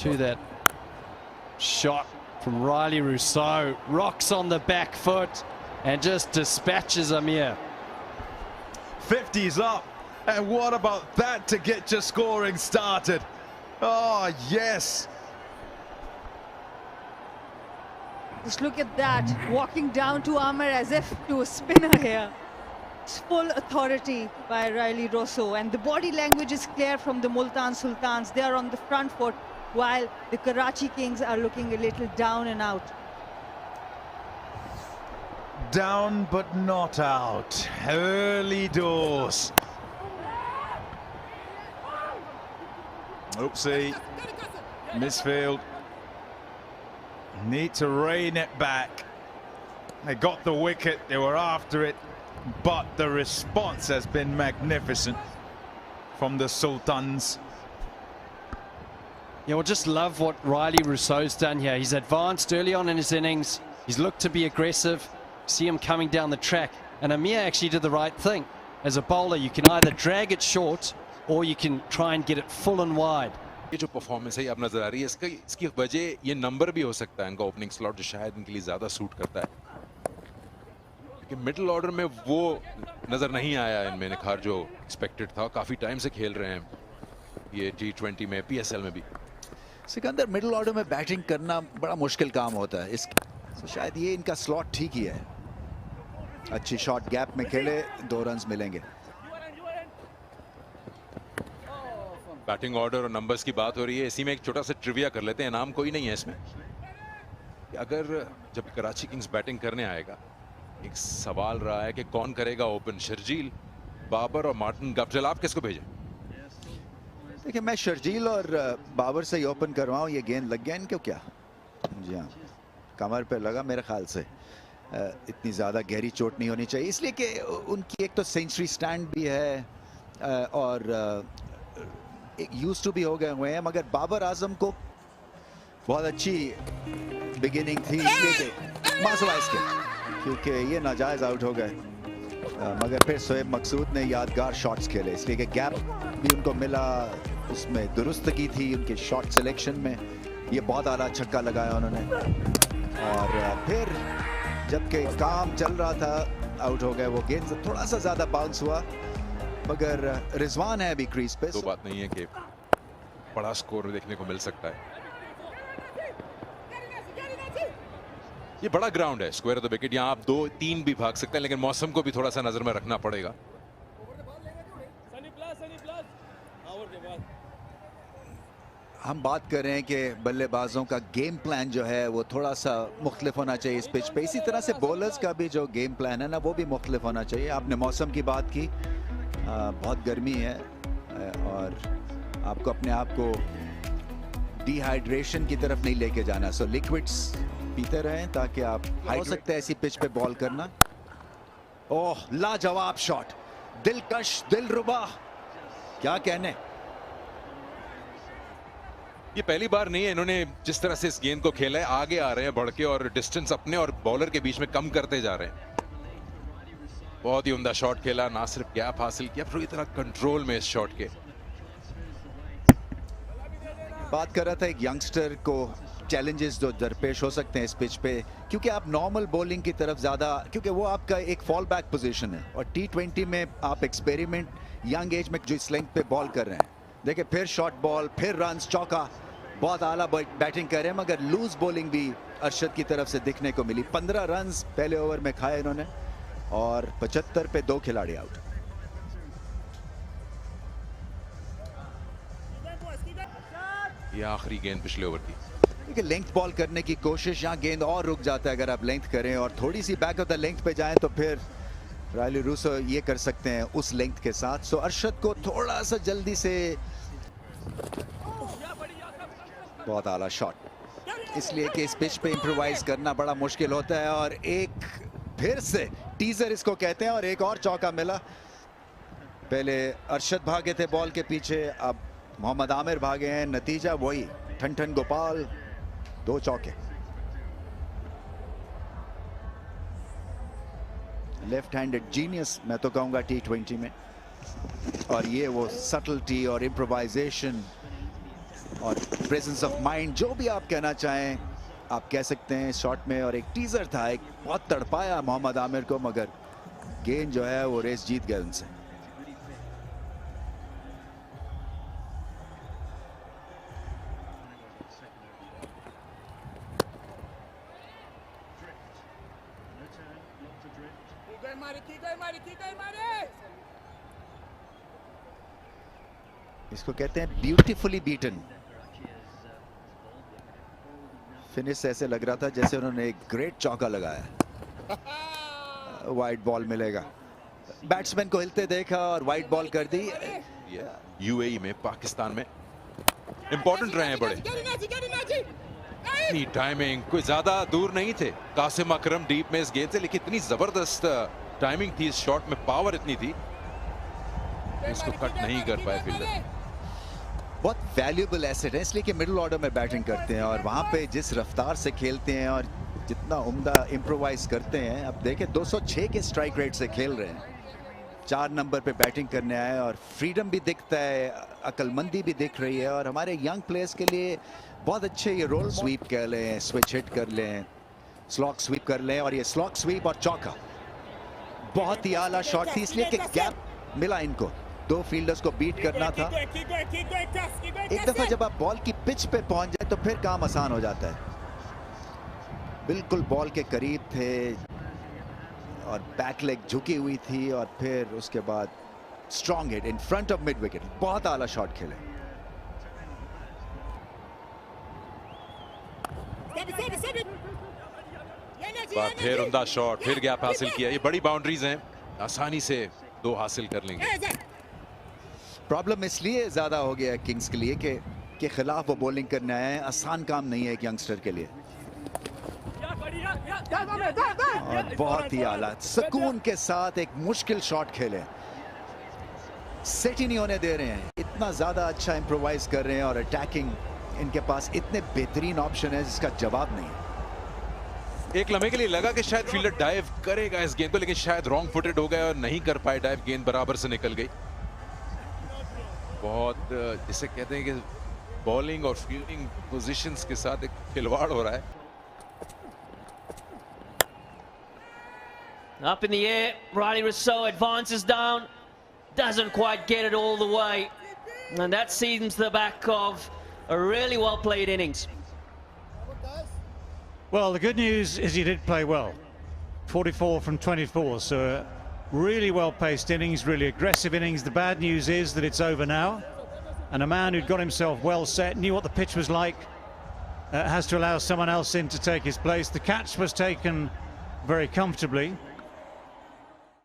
to that shot from Riley Rousseau. Rocks on the back foot and just dispatches Amir. 50's up. And what about that to get your scoring started? Oh, yes. Just look at that, walking down to Amir as if to a spinner here. It's full authority by Riley Rousseau, and the body language is clear from the Multan Sultans. They are on the front foot, while the Karachi Kings are looking a little down and out. Down but not out. Early doors. Oopsie. Misfield. Need to rein it back. They got the wicket, they were after it, but the response has been magnificent from the Sultans. Yeah, we'll just love what Riley Rousseau's done here. He's advanced early on in his innings. He's looked to be aggressive. See him coming down the track. And Amir actually did the right thing. As a bowler, you can either drag it short or you can try and get it full and wide. ये जो performance है अब नजर आ रही है, इसकी वजह ये नंबर भी हो सकता है, इनका ओपनिंग स्लॉट जो शायद इनके लिए ज्यादा सूट करता है, क्योंकि मिडिल ऑर्डर में वो नजर नहीं आया इनमें निखार जो एक्सपेक्टेड था. काफी टाइम से खेल रहे हैं ये T20 में, PSL में भी. सिकंदर, मिडिल ऑर्डर में बैटिंग करना बड़ा मुश्किल काम होता है. तो शायद ये इनका स्लॉट ठीक ही है. अच्छी शॉट गैप में खेले, 2 रन्स मिलेंगे. बैटिंग ऑर्डर और नंबर्स की बात हो रही है, इसी में एक छोटा सा ट्रिविया कर लेते हैं. नाम कोई नहीं है इसमें. अगर जब कराची किंग्स बैटिंग करने आएगा, एक सवाल रहा है कि कौन करेगा ओपन, शर्जील, बाबर और मार्टिन गप्टिल. आप किसको भेजें? देखिए, मैं शर्जील और बाबर से ही ओपन करवाऊं. ये गेंद लग गया इनको क्या? जी हाँ, कमर पे लगा मेरे ख्याल से. इतनी ज़्यादा गहरी चोट नहीं होनी चाहिए, इसलिए कि उनकी एक तो सेंचुरी स्टैंड भी है और यूज्ड टू भी हो गए हुए हैं. मगर बाबर आजम को बहुत अच्छी बिगिनिंग थी, इसलिए मसला इसके, क्योंकि ये नाजायज आउट हो गए. मगर फिर शोएब मकसूद ने यादगार शॉट्स खेले, इसलिए कि गैप भी उनको मिला, उसमें दुरुस्तगी थी उनके शॉट सिलेक्शन में. ये बहुत आला छक्का लगाया उन्होंने, और फिर जबकि काम चल रहा था आउट हो गए. वो गेंद थोड़ा सा ज्यादा बाउंस हुआ, मगर रिजवान है अभी क्रीज पे. तो बात नहीं है कि बड़ा स्कोर देखने को मिल सकता है. ये बड़ा ग्राउंड है, स्क्वायर ऑफ द विकेट. यहाँ आप 2-3 भी भाग सकते हैं, लेकिन मौसम को भी थोड़ा सा नजर में रखना पड़ेगा. हम बात कर रहे हैं कि बल्लेबाजों का गेम प्लान जो है वो थोड़ा सा मुख्तलिफ होना चाहिए इस पिच पे. इसी तरह से बॉलर्स का भी जो गेम प्लान है ना, वो भी मुख्तलिफ होना चाहिए. आपने मौसम की बात की, बहुत गर्मी है और आपको अपने आप को डिहाइड्रेशन की तरफ नहीं लेके जाना. सो लिक्विड्स पीते रहें ताकि आप हो सकते हैं ऐसी पिच पे बॉल करना. ओह, लाजवाब शॉट, दिलकश, दिलरुबा, क्या कहने. ये पहली बार नहीं है इन्होंने जिस तरह से इस गेंद को खेला है. आगे आ रहे हैं बढ़ के और डिस्टेंस अपने और बॉलर के बीच में कम करते जा रहे हैं. बहुत ही उम्दा शॉट खेला, ना सिर्फ गैप हासिल किया, पूरी तरह कंट्रोल में इस शॉट के. बात कर रहा था एक यंगस्टर को चैलेंजेस जो दरपेश हो सकते हैं इस पिच पे, क्योंकि आप नॉर्मल बॉलिंग की तरफ ज्यादा, क्योंकि वो आपका एक फॉल बैक पोजीशन है, और T20 में आप एक्सपेरिमेंट यंग एज में जो इस लेंथ पे बॉल कर रहे हैं. देखिए, फिर शॉर्ट बॉल, फिर रन्स, चौका, बहुत आला बैटिंग कर रहे हैं. मगर लूज बॉलिंग भी अरशद की तरफ से दिखने को मिली. 15 रन्स पहले ओवर में खाए इन्होंने, और 75 पे 2 खिलाड़ी आउट. ये आखिरी गेंद पिछले ओवर की. देखिए, लेंथ बॉल करने की कोशिश, यहाँ गेंद और रुक जाता है. अगर आप लेंथ करें और थोड़ी सी बैक ऑफ द लेंथ पे जाएं तो फिर रायली रूसो ये कर सकते हैं उस लेंथ के साथ. सो अरशद को थोड़ा सा जल्दी से, बहुत आला शॉट, इसलिए कि इस पिच पे इम्प्रोवाइज करना बड़ा मुश्किल होता है. और एक फिर से टीजर इसको कहते हैं, और एक और चौका मिला. पहले अरशद भागे थे बॉल के पीछे, अब मोहम्मद आमिर भागे हैं. नतीजा वही, ठन ठन गोपाल, 2 चौके. लेफ्ट हैंडेड जीनियस मैं तो कहूंगा T20 में, और ये वो सटलिटी और इम्प्रोवाइजेशन और प्रेजेंस ऑफ माइंड, जो भी आप कहना चाहें आप कह सकते हैं शॉट में। और एक टीजर था, एक बहुत तड़पाया मोहम्मद आमिर को, मगर गेंद जो है वो रेस जीत गए उनसे। इसको कहते हैं ब्यूटीफुली बीटन। फिनिश ऐसे लग रहा था जैसे उन्होंने एक ग्रेट चौका लगाया। वाइड बॉल मिलेगा, बैट्समैन को हिलते देखा और वाइड बॉल कर दी। यूएई में, पाकिस्तान में इंपॉर्टेंट रहे हैं बड़े। इतनी टाइमिंग, कोई ज्यादा दूर नहीं थे कासिम अकरम डीप में इस गेंद से, लेकिन इतनी जबरदस्त टाइमिंग थी इस शॉट में, पावर इतनी थी, इसको कट नहीं कर पाए फील्डर। बहुत वैल्यूएबल एसेट है, इसलिए कि मिडिल ऑर्डर में बैटिंग करते हैं और वहां पे जिस रफ्तार से खेलते हैं और जितना उम्दा इम्प्रोवाइज करते हैं। अब देखें 206 के स्ट्राइक रेट से खेल रहे हैं, 4 नंबर पे बैटिंग करने आए और फ्रीडम भी दिखता है, अकलमंदी भी दिख रही है। और हमारे यंग प्लेयर्स के लिए बहुत अच्छे ये रोल, स्वीप कर लें, स्विच हिट कर लें, स्लॉक स्वीप कर लें, और ये स्लॉक स्वीप और चौका बहुत ही आला शॉट थी, इसलिए कि गैप मिला इनको, 2 फील्डर्स को बीट करना था। एक दफा जब आप बॉल की पिच पे पहुंच जाए तो फिर काम आसान हो जाता है। बिल्कुल बॉल के करीब थे और बैक लेग झुकी हुई थी और फिर उसके बाद strong hit in front of mid wicket. बहुत आला शॉट खेले। फिर उम्दा शॉट, फिर गैप हासिल किया। ये बड़ी बाउंड्रीज हैं, आसानी से 2 हासिल कर लेंगे। प्रॉब्लम इसलिए ज्यादा हो गया किंग्स के लिए कि खिलाफ वो बॉलिंग करने आए हैं, आसान काम नहीं है एक यंगस्टर के लिए। और बहुत ही आला सुकून के साथ एक मुश्किल शॉट खेले, सेट ही नहीं होने दे रहे हैं। इतना ज्यादा अच्छा इंप्रोवाइज कर रहे हैं और अटैकिंग इनके पास इतने बेहतरीन ऑप्शन है जिसका जवाब नहीं। एक लम्हे के लिए लगा कि शायद फील्डर डाइव करेगा इस गेंद को, लेकिन शायद रॉन्ग फुटेड हो गया और नहीं कर पाए डाइव, गेंद बराबर से निकल गई। बहुत जिसे कहते हैं कि बॉलिंग और फील्डिंग पोजीशंस के साथ एक खिलवाड़ हो रहा है। Up in the air, Riley Rousseau advances down, doesn't quite get it all the way, and that seems the back of a really well played innings. Well, the good news is he did play well. 44 from 24, so a really well-paced innings, really aggressive innings. The bad news is that it's over now, and a man who'd got himself well set, knew what the pitch was like, has to allow someone else in to take his place. The catch was taken very comfortably.